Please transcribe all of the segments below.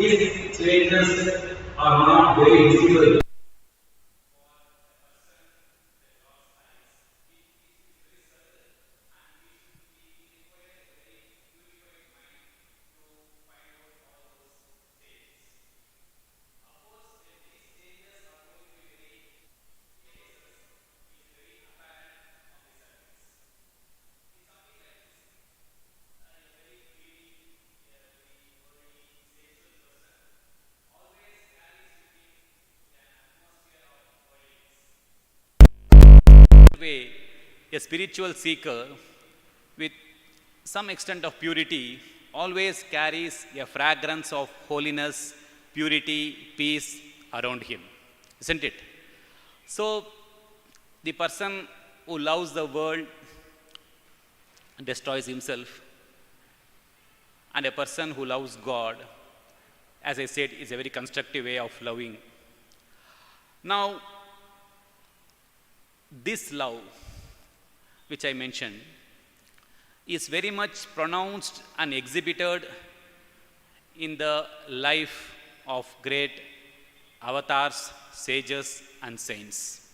these changes are not very visible. Way, a spiritual seeker with some extent of purity always carries a fragrance of holiness, purity, peace around him, isn't it? So, the person who loves the world destroys himself, and a person who loves God, as I said, is a very constructive way of loving. Now, this love, which I mentioned, is very much pronounced and exhibited in the life of great avatars, sages, and saints.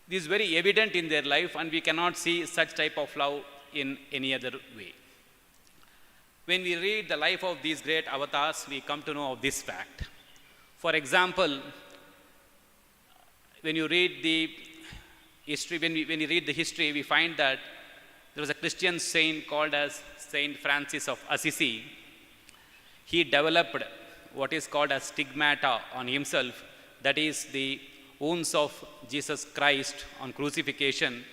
This is very evident in their life, and we cannot see such type of love in any other way. When we read the life of these great avatars, we come to know of this fact. For example, when you read the history, when you read the history, we find that there was a Christian saint called as Saint Francis of Assisi. He developed what is called as stigmata on himself, that is the wounds of Jesus Christ on crucifixion,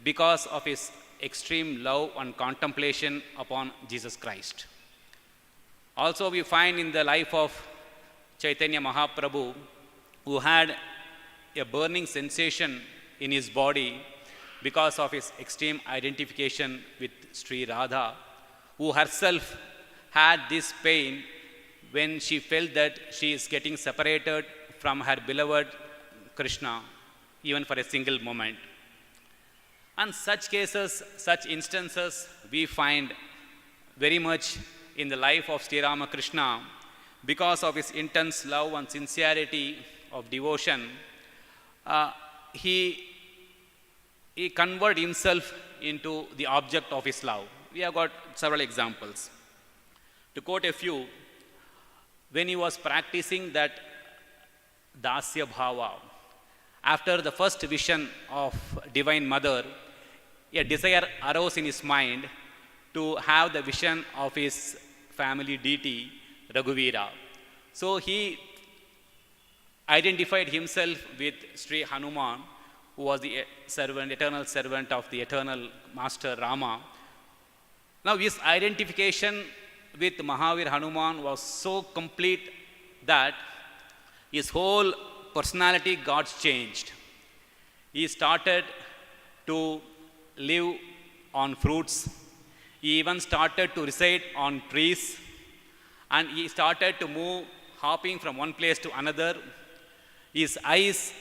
because of his extreme love and contemplation upon Jesus Christ. Also, we find in the life of Chaitanya Mahaprabhu, who had a burning sensation in his body because of his extreme identification with Sri Radha, who herself had this pain when she felt that she is getting separated from her beloved Krishna, even for a single moment. And such cases, such instances, we find very much in the life of Sri Ramakrishna. Because of his intense love and sincerity of devotion, he converted himself into the object of his love. We have got several examples. To quote a few, when he was practicing that dasya bhava, after the first vision of Divine Mother, a desire arose in his mind to have the vision of his family deity, Raghuvira. So he identified himself with Sri Hanuman, who was the servant, eternal servant of the eternal master Rama. Now his identification with Mahavir Hanuman was so complete that his whole personality got changed. He started to live on fruits. He even started to reside on trees, and he started to move, hopping from one place to another. His eyes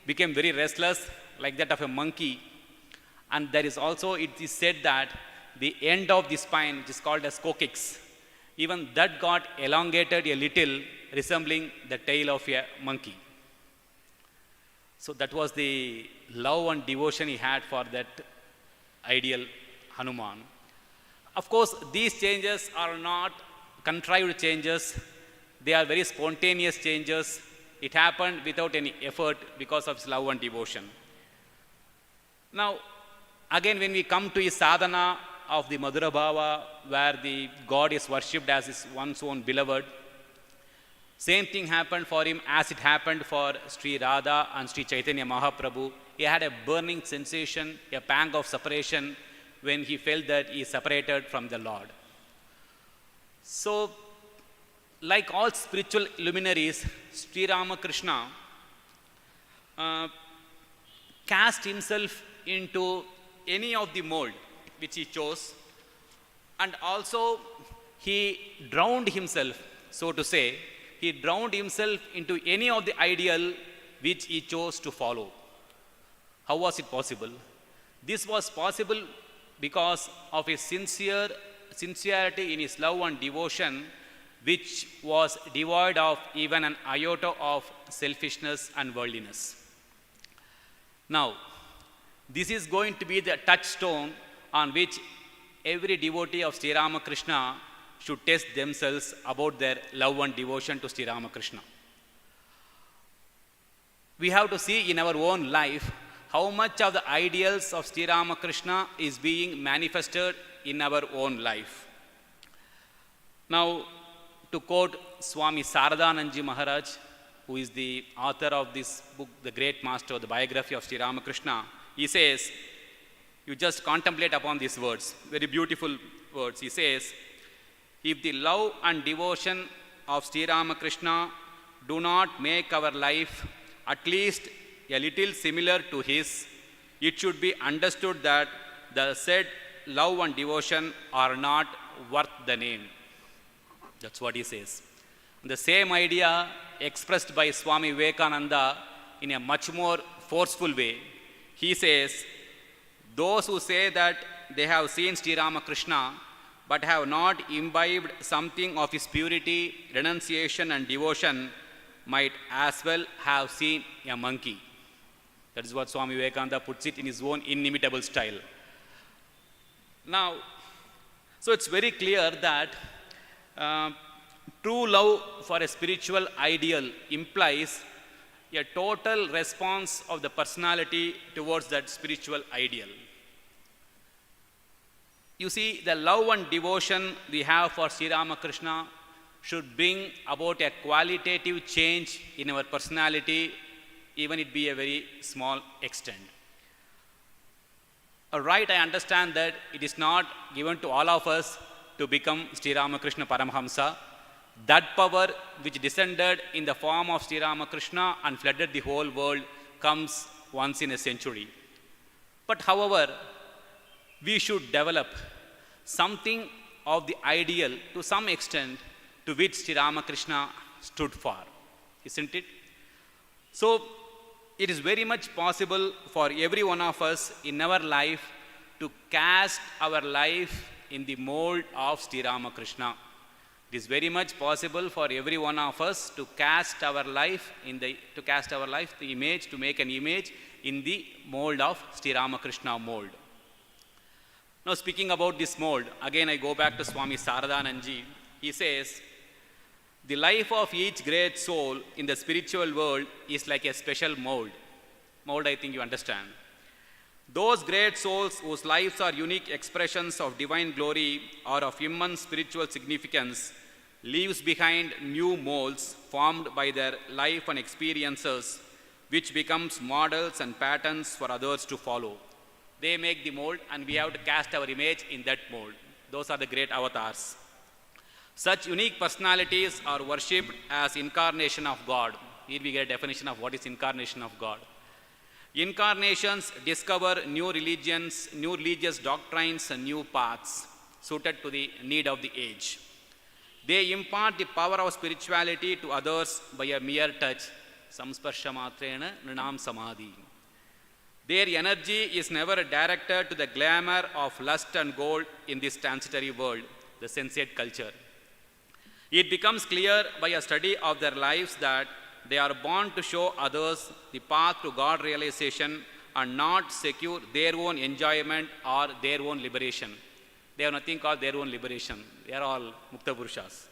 became very restless, like that of a monkey. And there is also, it is said that the end of the spine, which is called as coccyx, even that got elongated a little, resembling the tail of a monkey. So that was the love and devotion he had for that ideal Hanuman. Of course, these changes are not contrived changes. They are very spontaneous changes. It happened without any effort because of his love and devotion. Now, again, when we come to his sadhana of the Madhura Bhava, where the God is worshipped as his one's own beloved, same thing happened for him as it happened for Sri Radha and Sri Chaitanya Mahaprabhu. He had a burning sensation, a pang of separation when he felt that he is separated from the Lord. So, like all spiritual luminaries, Sri Ramakrishna cast himself into any of the mold which he chose, and also he drowned himself, so to say, he drowned himself into any of the ideal which he chose to follow. How was it possible? This was possible because of his sincerity in his love and devotion, which was devoid of even an iota of selfishness and worldliness. Now, this is going to be the touchstone on which every devotee of Sri Ramakrishna should test themselves about their love and devotion to Sri Ramakrishna. We have to see in our own life how much of the ideals of Sri Ramakrishna is being manifested in our own life. Now, to quote Swami Ishtanathanandaji Maharaj, who is the author of this book, The Great Master, the biography of Sri Ramakrishna, he says, you just contemplate upon these words, very beautiful words. He says, if the love and devotion of Sri Ramakrishna do not make our life at least a little similar to his, it should be understood that the said love and devotion are not worth the name. That's what he says. The same idea expressed by Swami Vivekananda in a much more forceful way. He says, those who say that they have seen Sri Ramakrishna but have not imbibed something of his purity, renunciation and devotion might as well have seen a monkey. That is what Swami Vivekananda puts it in his own inimitable style. Now, so it's very clear that true love for a spiritual ideal implies a total response of the personality towards that spiritual ideal. You see, the love and devotion we have for Sri Ramakrishna should bring about a qualitative change in our personality, even it be a very small extent. Right, I understand that it is not given to all of us to become Sri Ramakrishna Paramhamsa. That power which descended in the form of Sri Ramakrishna and flooded the whole world comes once in a century. But however, we should develop something of the ideal to some extent to which Sri Ramakrishna stood for, isn't it? So, it is very much possible for every one of us in our life to cast our life in the mold of Sri Ramakrishna. It is very much possible for every one of us to cast our life the image, to make an image in the mold of Sri Ramakrishna mold. Now, speaking about this mold, again I go back to Swami Ishtanathanandaji. He says, the life of each great soul in the spiritual world is like a special mold. Mold, I think you understand. Those great souls whose lives are unique expressions of divine glory or of immense spiritual significance leaves behind new molds formed by their life and experiences, which becomes models and patterns for others to follow. They make the mold and we have to cast our image in that mold. Those are the great avatars. Such unique personalities are worshipped as incarnation of God. Here we get a definition of what is incarnation of God. Incarnations discover new religions, new religious doctrines and new paths suited to the need of the age. They impart the power of spirituality to others by a mere touch. Samsparsha matrena nrinam samadhi. Their energy is never directed to the glamour of lust and gold in this transitory world, the sensate culture. It becomes clear by a study of their lives that they are born to show others the path to God realization and not secure their own enjoyment or their own liberation. They have nothing called their own liberation. They are all Mukta Purushas.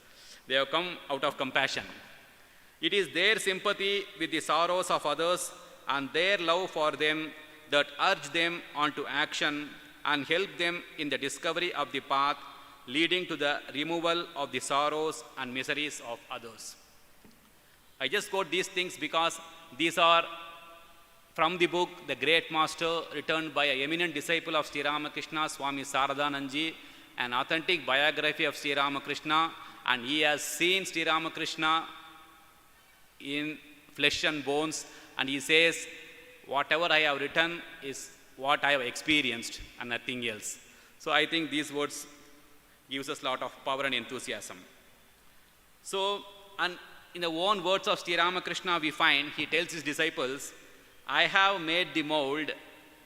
They have come out of compassion. It is their sympathy with the sorrows of others and their love for them that urge them onto action and help them in the discovery of the path leading to the removal of the sorrows and miseries of others. I just quote these things because these are from the book The Great Master, written by an eminent disciple of Sri Ramakrishna, Swami Ishtanathanandaji, an authentic biography of Sri Ramakrishna, and he has seen Sri Ramakrishna in flesh and bones, and he says, whatever I have written is what I have experienced and nothing else. So I think these words gives us a lot of power and enthusiasm. So, and in the own words of Sri Ramakrishna, we find he tells his disciples, I have made the mold,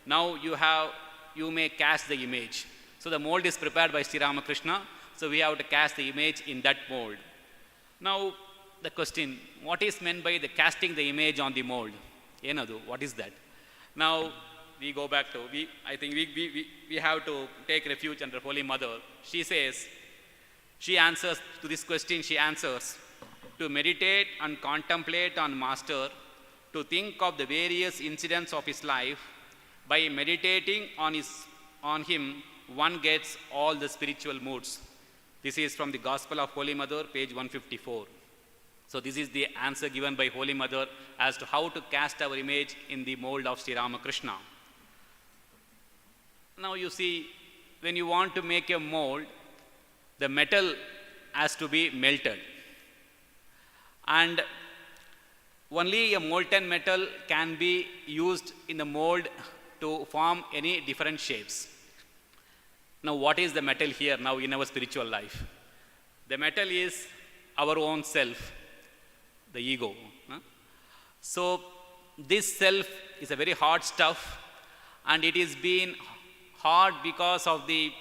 now you may cast the image. So the mold is prepared by Sri Ramakrishna, so we have to cast the image in that mold. Now, the question, what is meant by the casting the image on the mold? Enadu, what is that? Now, we go back to, I think we have to take refuge under Holy Mother. She says, she answers to this question, she answers, to meditate and contemplate on Master, to think of the various incidents of his life. By meditating on him, one gets all the spiritual moods. This is from the Gospel of Holy Mother, page 154. So this is the answer given by Holy Mother as to how to cast our image in the mold of Sri Ramakrishna. Now you see, when you want to make a mold, the metal has to be melted. And only a molten metal can be used in the mold to form any different shapes. Now what is the metal here now in our spiritual life? The metal is our own self, the ego. So this self is a very hard stuff, and it is been hard because of the,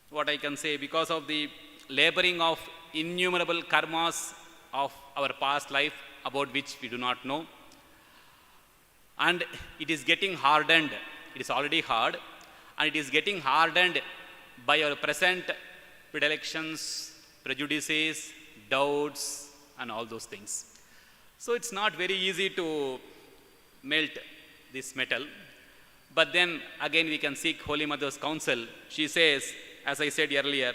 what I can say, because of the laboring of innumerable karmas of our past life about which we do not know. And it is getting hardened. It is already hard, and it is getting hardened by our present predilections, prejudices, doubts, and all those things. So it's not very easy to melt this metal. But then again we can seek Holy Mother's counsel. She says, as I said earlier,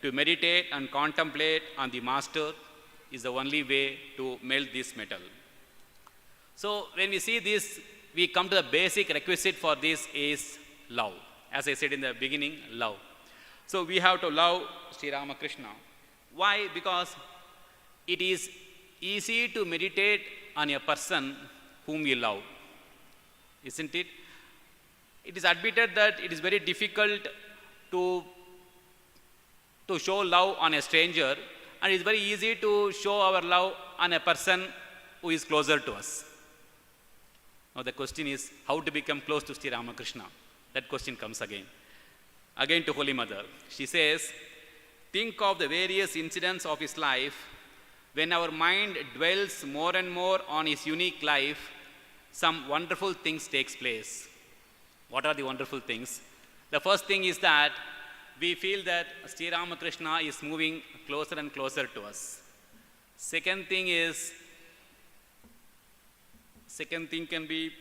to meditate and contemplate on the Master is the only way to melt this metal. So when we see this, we come to the basic requisite for this is love. As I said in the beginning, love. So we have to love Sri Ramakrishna. Why? Because it is easy to meditate on a person whom we love, isn't it? It is admitted that it is very difficult to show love on a stranger, and it is very easy to show our love on a person who is closer to us. Now the question is how to become close to Sri Ramakrishna. That question comes again. Again to Holy Mother. She says, think of the various incidents of his life. When our mind dwells more and more on his unique life, some wonderful things takes place. What are the wonderful things? The first thing is that we feel that Sri Ramakrishna is moving closer and closer to us. Second thing can be,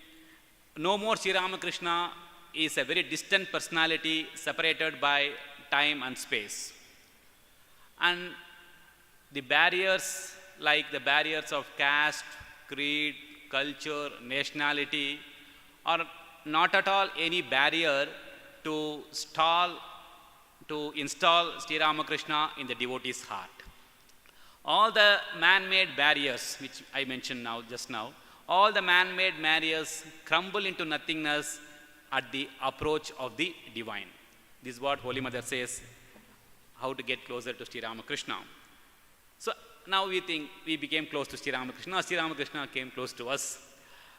no more Sri Ramakrishna is a very distant personality separated by time and space. And the barriers, like the barriers of caste, creed, culture, nationality, are not at all any barrier to install Sri Ramakrishna in the devotee's heart. All the man-made barriers, which I mentioned just now, all the man-made barriers crumble into nothingness at the approach of the divine. This is what Holy Mother says, how to get closer to Sri Ramakrishna. So now we think we became close to Sri Ramakrishna. Sri Ramakrishna came close to us.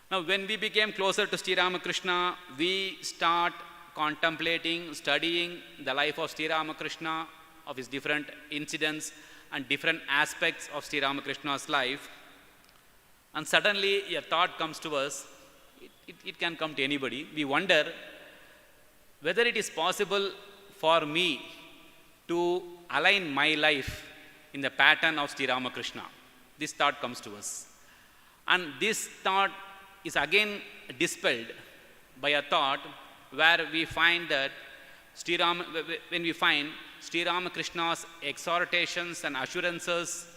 Now when we became closer to Sri Ramakrishna, we start contemplating, studying the life of Sri Ramakrishna, of his different incidents and different aspects of Sri Ramakrishna's life. And suddenly a thought comes to us. It can come to anybody. We wonder whether it is possible for me to align my life in the pattern of Sri Ramakrishna. This thought comes to us. And this thought is again dispelled by a thought where we find that when we find Sri Ramakrishna's exhortations and assurances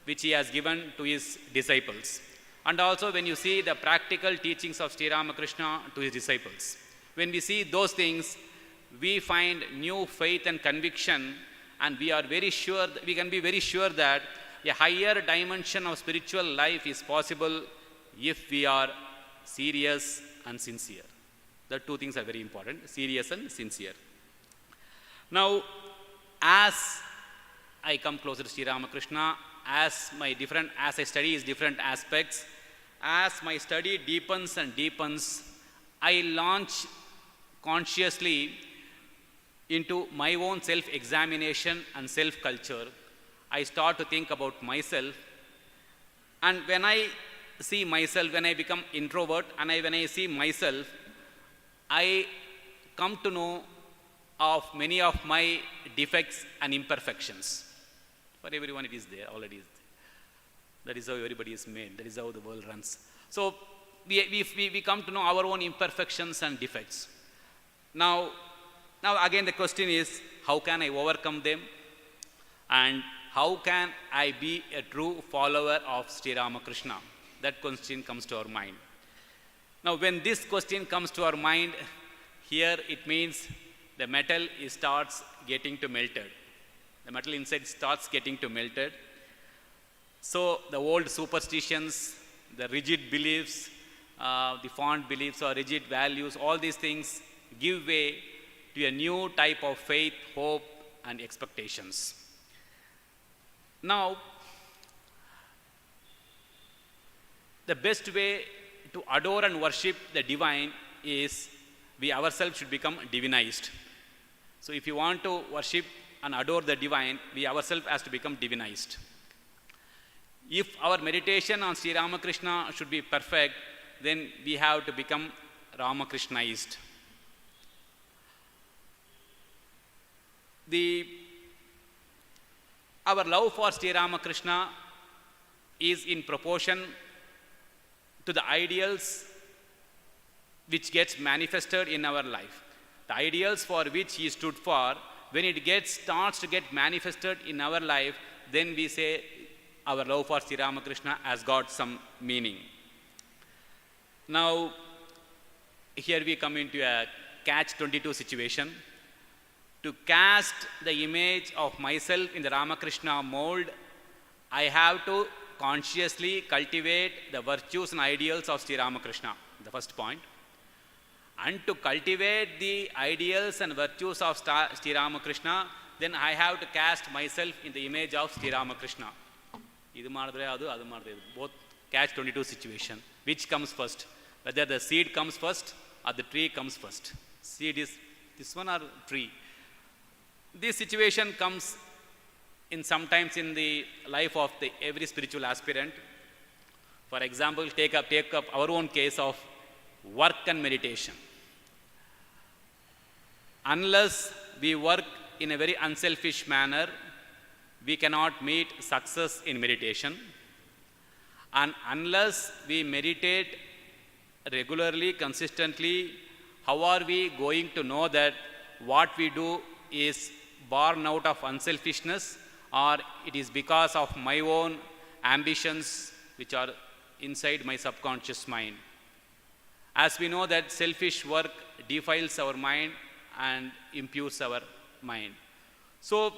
which he has given to his disciples. And also when you see the practical teachings of Sri Ramakrishna to his disciples. When we see those things, we find new faith and conviction, and we can be very sure that a higher dimension of spiritual life is possible if we are serious and sincere. The two things are very important, serious and sincere. Now, as I come closer to Sri Ramakrishna, as I study his different aspects, as my study deepens and deepens, I launch consciously into my own self-examination and self-culture, I start to think about myself. And when I see myself, when I become introvert and when I see myself, I come to know of many of my defects and imperfections. For everyone it is there, already is there. That is how everybody is made. That is how the world runs. So we come to know our own imperfections and defects. Now again the question is, how can I overcome them? And how can I be a true follower of Sri Ramakrishna? That question comes to our mind. Now when this question comes to our mind, here it means the metal starts getting to melted. The metal inside starts getting to melted. So the old superstitions, the rigid beliefs, the fond beliefs or rigid values, all these things give way to a new type of faith, hope, and expectations. Now, the best way to adore and worship the divine is we ourselves should become divinized. So if you want to worship and adore the divine, we ourselves has to become divinized. If our meditation on Sri Ramakrishna should be perfect, then we have to become Ramakrishnized. Our love for Sri Ramakrishna is in proportion to the ideals which gets manifested in our life. The ideals for which he stood for, when it starts to get manifested in our life, then we say our love for Sri Ramakrishna has got some meaning. Now, here we come into a catch-22 situation. To cast the image of myself in the Ramakrishna mold, I have to consciously cultivate the virtues and ideals of Sri Ramakrishna, the first point. And to cultivate the ideals and virtues of Sri Ramakrishna, then I have to cast myself in the image of Sri Ramakrishna. Both catch-22 situation. Which comes first? Whether the seed comes first or the tree comes first. Seed is this one or tree. This situation comes sometimes in the life of every spiritual aspirant. For example, take up our own case of work and meditation. Unless we work in a very unselfish manner, we cannot meet success in meditation. And unless we meditate regularly, consistently, how are we going to know that what we do is born out of unselfishness, or it is because of my own ambitions which are inside my subconscious mind? As we know that selfish work defiles our mind and impures our mind. So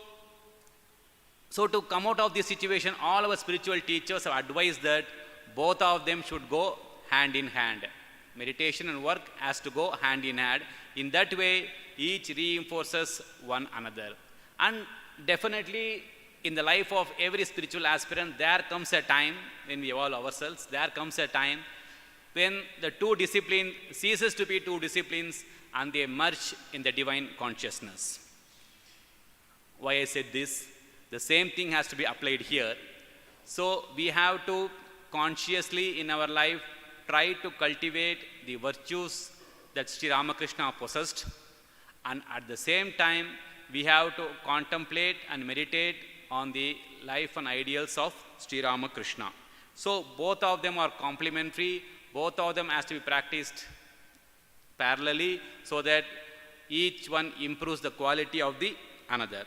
to come out of this situation, all our spiritual teachers have advised that both of them should go hand in hand. Meditation and work has to go hand in hand. In that way, each reinforces one another. And definitely, in the life of every spiritual aspirant, there comes a time when we evolve ourselves, there comes a time when the two disciplines ceases to be two disciplines and they merge in the divine consciousness. Why I said this? The same thing has to be applied here. So we have to consciously in our life try to cultivate the virtues that Sri Ramakrishna possessed, and at the same time we have to contemplate and meditate on the life and ideals of Sri Ramakrishna. So both of them are complementary, both of them has to be practiced parallelly so that each one improves the quality of the another.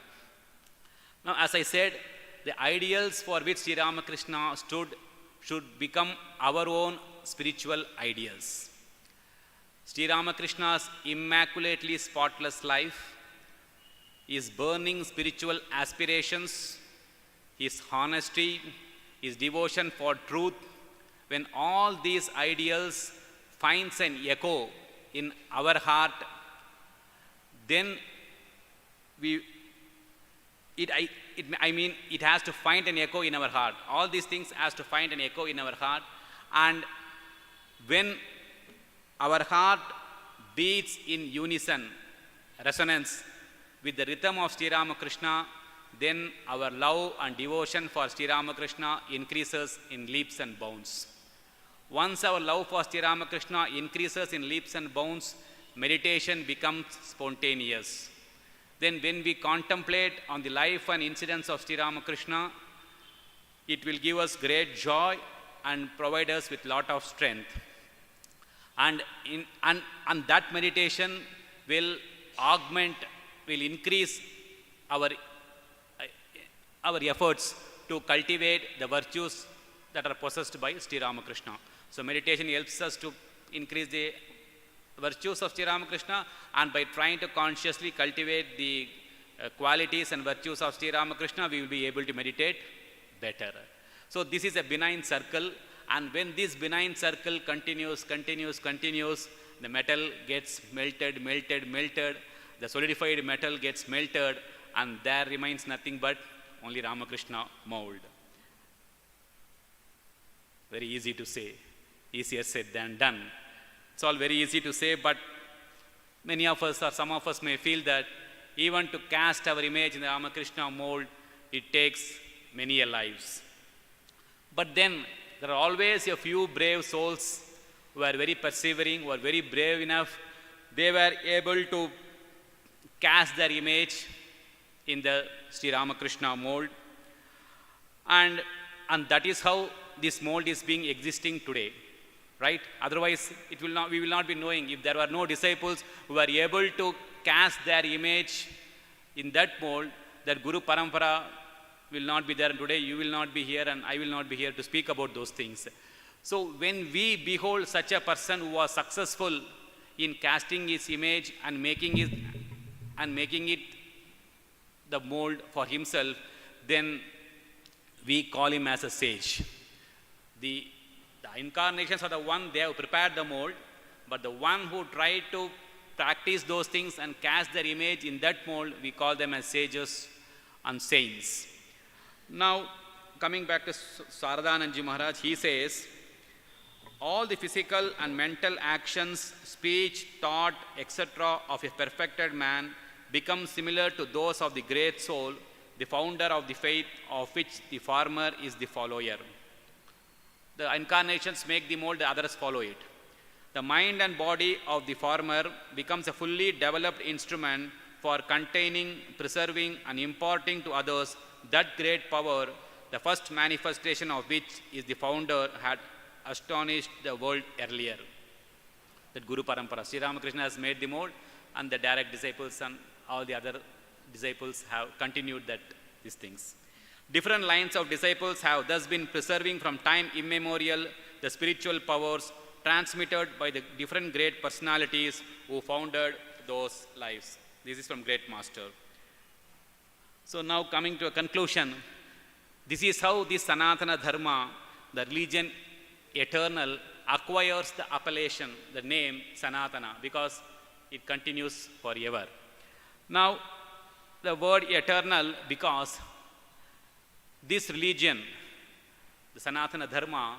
Now, as I said, the ideals for which Sri Ramakrishna stood should become our own spiritual ideals. Sri Ramakrishna's immaculately spotless life, his burning spiritual aspirations, his honesty, his devotion for truth, when all these ideals finds an echo in our heart, then it has to find an echo in our heart. All these things has to find an echo in our heart. And when our heart beats in unison, resonance with the rhythm of Sri Ramakrishna, then our love and devotion for Sri Ramakrishna increases in leaps and bounds. Once our love for Sri Ramakrishna increases in leaps and bounds, meditation becomes spontaneous. Then when we contemplate on the life and incidents of Sri Ramakrishna, it will give us great joy and provide us with lot of strength. And that meditation will augment, will increase our efforts to cultivate the virtues that are possessed by Sri Ramakrishna. So meditation helps us to increase the virtues of Sri Ramakrishna, and by trying to consciously cultivate the qualities and virtues of Sri Ramakrishna, we will be able to meditate better. So this is a benign circle, and when this benign circle continues, the metal gets melted, the solidified metal gets melted, and there remains nothing but only Ramakrishna mold. Very easy to say, easier said than done. It's all very easy to say, but many of us or some of us may feel that even to cast our image in the Ramakrishna mold, it takes many lives. But then there are always a few brave souls who are very persevering, who are very brave enough. They were able to cast their image in the Sri Ramakrishna mold, and that is how this mold is being existing today, right? Otherwise, we will not be knowing. If there were no disciples who were able to cast their image in that mold, that Guru Parampara will not be there today. You will not be here, and I will not be here to speak about those things. So when we behold such a person who was successful in casting his image and making it the mold for himself, then we call him as a sage. The incarnations are the one, they have prepared the mold, but the one who tried to practice those things and cast their image in that mold, we call them as sages and saints. Now, coming back to Saradananji Maharaj, he says, all the physical and mental actions, speech, thought, etc. of a perfected man become similar to those of the great soul, the founder of the faith, of which the farmer is the follower. The incarnations make the mold, the others follow it. The mind and body of the farmer becomes a fully developed instrument for containing, preserving, and imparting to others that great power, the first manifestation of which is the founder had astonished the world earlier. That Guru Parampara, Sri Ramakrishna has made the mold, and the direct disciples and all the other disciples have continued these things. Different lines of disciples have thus been preserving from time immemorial the spiritual powers transmitted by the different great personalities who founded those lives. This is from Great Master. So now coming to a conclusion, this is how this Sanatana Dharma, the religion eternal, acquires the appellation, the name Sanatana, because it continues forever. Now, the word eternal, because this religion, the Sanatana Dharma,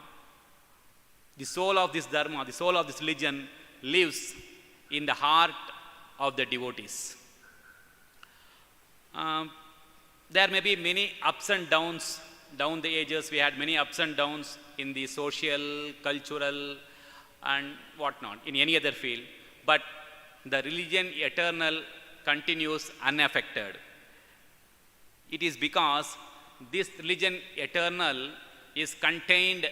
the soul of this Dharma, the soul of this religion lives in the heart of the devotees. There may be many ups and downs. Down the ages, we had many ups and downs in the social, cultural, and whatnot, in any other field. But the religion eternal continues unaffected. It is because this religion eternal is contained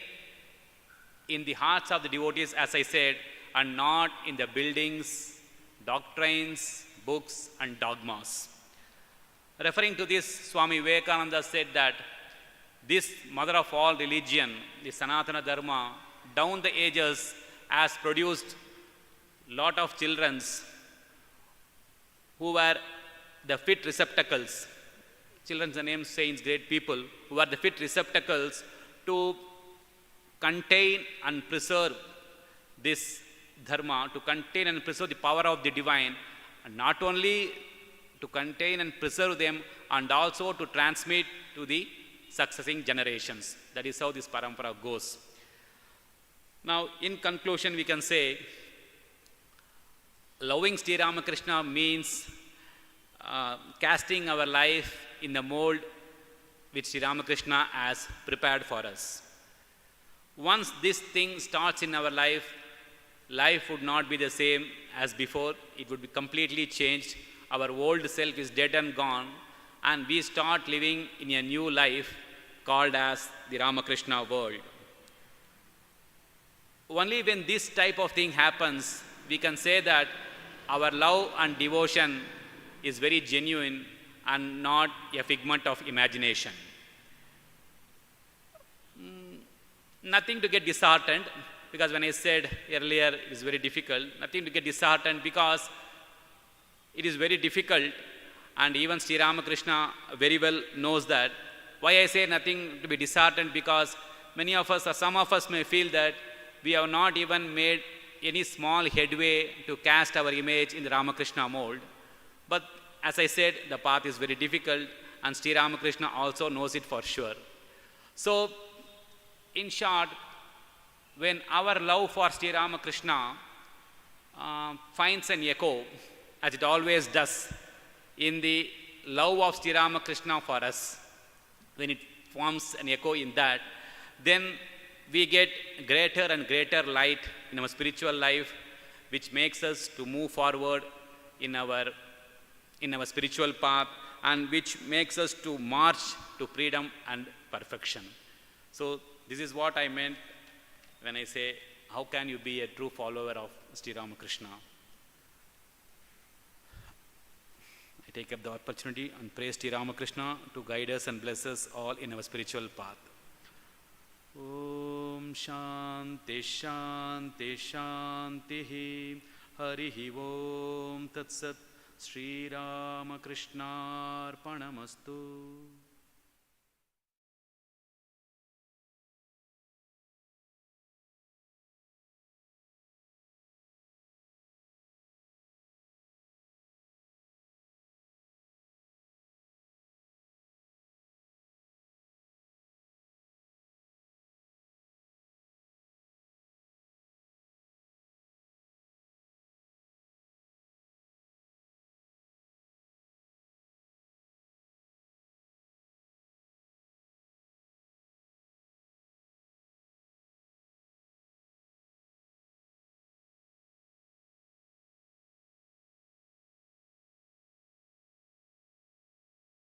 in the hearts of the devotees, as I said, and not in the buildings, doctrines, books, and dogmas. Referring to this, Swami Vivekananda said that this mother of all religion, the Sanatana Dharma, down the ages has produced lot of children who were the fit receptacles. Children's names, saints, great people, who are the fit receptacles to contain and preserve this Dharma, to contain and preserve the power of the divine, and not only to contain and preserve them, and also to transmit to the succeeding generations. That is how this parampara goes. Now, in conclusion, we can say, loving Sri Ramakrishna means casting our life in the mold which Sri Ramakrishna has prepared for us. Once this thing starts in our life, life would not be the same as before. It would be completely changed. Our old self is dead and gone, and we start living in a new life called as the Ramakrishna world. Only when this type of thing happens, we can say that our love and devotion is very genuine and not a figment of imagination. Nothing to get disheartened, because when I said earlier it is very difficult, nothing to get disheartened because it is very difficult, and even Sri Ramakrishna very well knows that. Why I say nothing to be disheartened? Because many of us or some of us may feel that we have not even made any small headway to cast our image in the Ramakrishna mold. But as I said, the path is very difficult, and Sri Ramakrishna also knows it for sure. So, in short, when our love for Sri Ramakrishna finds an echo, as it always does, in the love of Sri Ramakrishna for us, when it forms an echo in that, then we get greater and greater light in our spiritual life, which makes us to move forward in our spiritual path, and which makes us to march to freedom and perfection. So this is what I meant when I say, how can you be a true follower of Sri Ramakrishna? I take up the opportunity and praise Sri Ramakrishna to guide us and bless us all in our spiritual path. Om Shanti Shanti Shanti Harihi Om Tat Sat Sri Ramakrishna Arpanamastu.